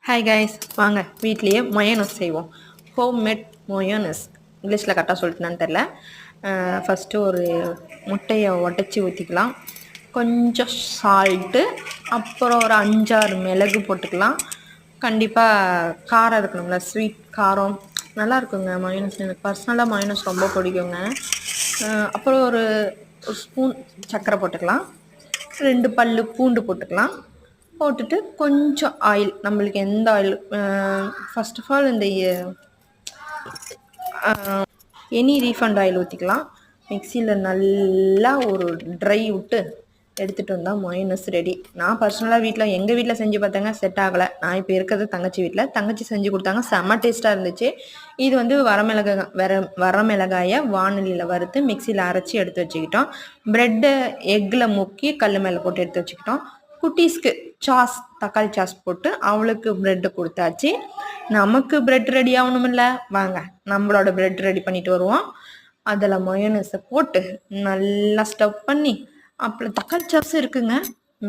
Hi guys, வாங்க வீட்லேயே mayonnaise செய்வோம். ஹோம்மேட் மயோனஸ், இங்கிலீஷில் கரெக்டாக சொல்லிட்டுனான்னு தெரில. ஃபஸ்ட்டு ஒரு முட்டையை உடச்சி ஊற்றிக்கலாம். கொஞ்சம் சால்ட்டு, அப்புறம் ஒரு 5-6 மிளகு போட்டுக்கலாம். கண்டிப்பாக காரம் இருக்கணுங்களா, ஸ்வீட் காரம் நல்லா இருக்குங்க மயோனஸ். எனக்கு பர்சனலாக மயோனஸ் ரொம்ப பிடிக்குங்க. அப்புறம் ஒரு ஸ்பூன் சர்க்கரை போட்டுக்கலாம். 2 பல்லு பூண்டு போட்டுக்கலாம். போட்டுட்டு கொஞ்சம் ஆயில், நம்மளுக்கு எந்த ஆயில், ஃபர்ஸ்ட் ஆஃப் ஆல் இந்த எனி ரீஃபண்ட் ஆயில் ஊற்றிக்கலாம். மிக்சியில் நல்லா ஒரு ட்ரை விட்டு எடுத்துகிட்டு வந்தால் மயோனஸ் ரெடி. நான் பர்சனலாக எங்கள் வீட்டில் செஞ்சு பார்த்தேங்க, செட் ஆகலை. நான் இப்போ இருக்கிறது தங்கச்சி வீட்டில். தங்கச்சி செஞ்சு கொடுத்தாங்க, செம்ம டேஸ்ட்டாக இருந்துச்சு. இது வந்து வரமிளகாயை வானலியில் வறுத்து மிக்சியில் அரைச்சி எடுத்து வச்சுக்கிட்டோம். ப்ரெட்டை எக்கில் முக்கி கல் மேலே போட்டு எடுத்து வச்சுக்கிட்டோம். குட்டீஸ்க்கு சாஸ், தக்காளி சாஸ் போட்டு அவளுக்கு ப்ரெட்டு கொடுத்தாச்சு. நமக்கு ப்ரெட் ரெடி ஆகணுமில்ல, வாங்க நம்மளோட ப்ரெட் ரெடி பண்ணிட்டு வருவோம். அதில் மயோனஸை போட்டு நல்லா ஸ்டவ் பண்ணி, அப்புறம் தக்காளி சாஸும் இருக்குங்க,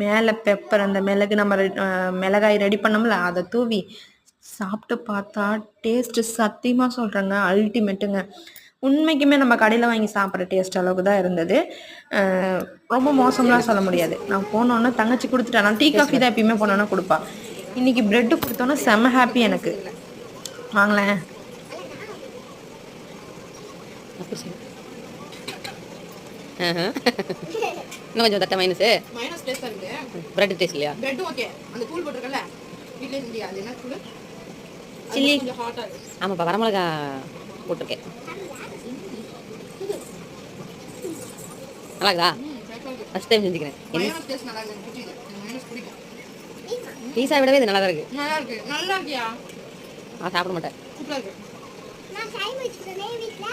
மேலே பெப்பர், அந்த மிளகு, நம்ம மிளகாய் ரெடி பண்ணோம்ல, அதை தூவி சாப்பிட்டு பார்த்தா டேஸ்ட்டு சத்தியமாக சொல்கிறேங்க, அல்டிமேட்டுங்க. உண்மைக்குமே நம்ம கடையில் வாங்கி சாப்பிட்ற டேஸ்ட் அளவுக்கு தான் இருந்தது. ரொம்ப மோசம்லாம் சொல்ல முடியாது. நான் போனோன்னே தங்கச்சி கொடுத்துட்டேன். நான் டீ காஃபி தான் எப்பயுமே போனோன்னா கொடுப்பா. இன்றைக்கி ப்ரெட்டு கொடுத்தோன்னே செம்ம ஹாப்பி எனக்கு. வாங்களேன். இன்னும் கொஞ்சம் தட்ட மைனஸ் டேஸ்டா இருக்கு. பிரெட் டேஸ்ட் இல்லையா? Bread okay. அந்த தூள் போட்டுருக்கல, வீட்லயே செஞ்சியா? அது என்ன தூள்? சில்லி. கொஞ்சம் ஹாட்டா இருக்கு. ஆமாப்பா, வரமிளகா போட்டிருக்கேன். நல்லா இருக்குதா? ஃபர்ஸ்ட் டைம் செஞ்சுக்கிறேன். மயோனஸ் டேஸ்ட் நல்லா இருக்கு. எனக்கு மயோனஸ் பிடிக்கும். பீஸா விடவே இது நல்லா தான் இருக்கு. நல்லா இருக்கு. நல்லா இருக்கியா? நான் சாப்பிட மாட்டேன். சூப்பரா இருக்கு. நான் சாய் வச்சிட்டேனே வீட்ல.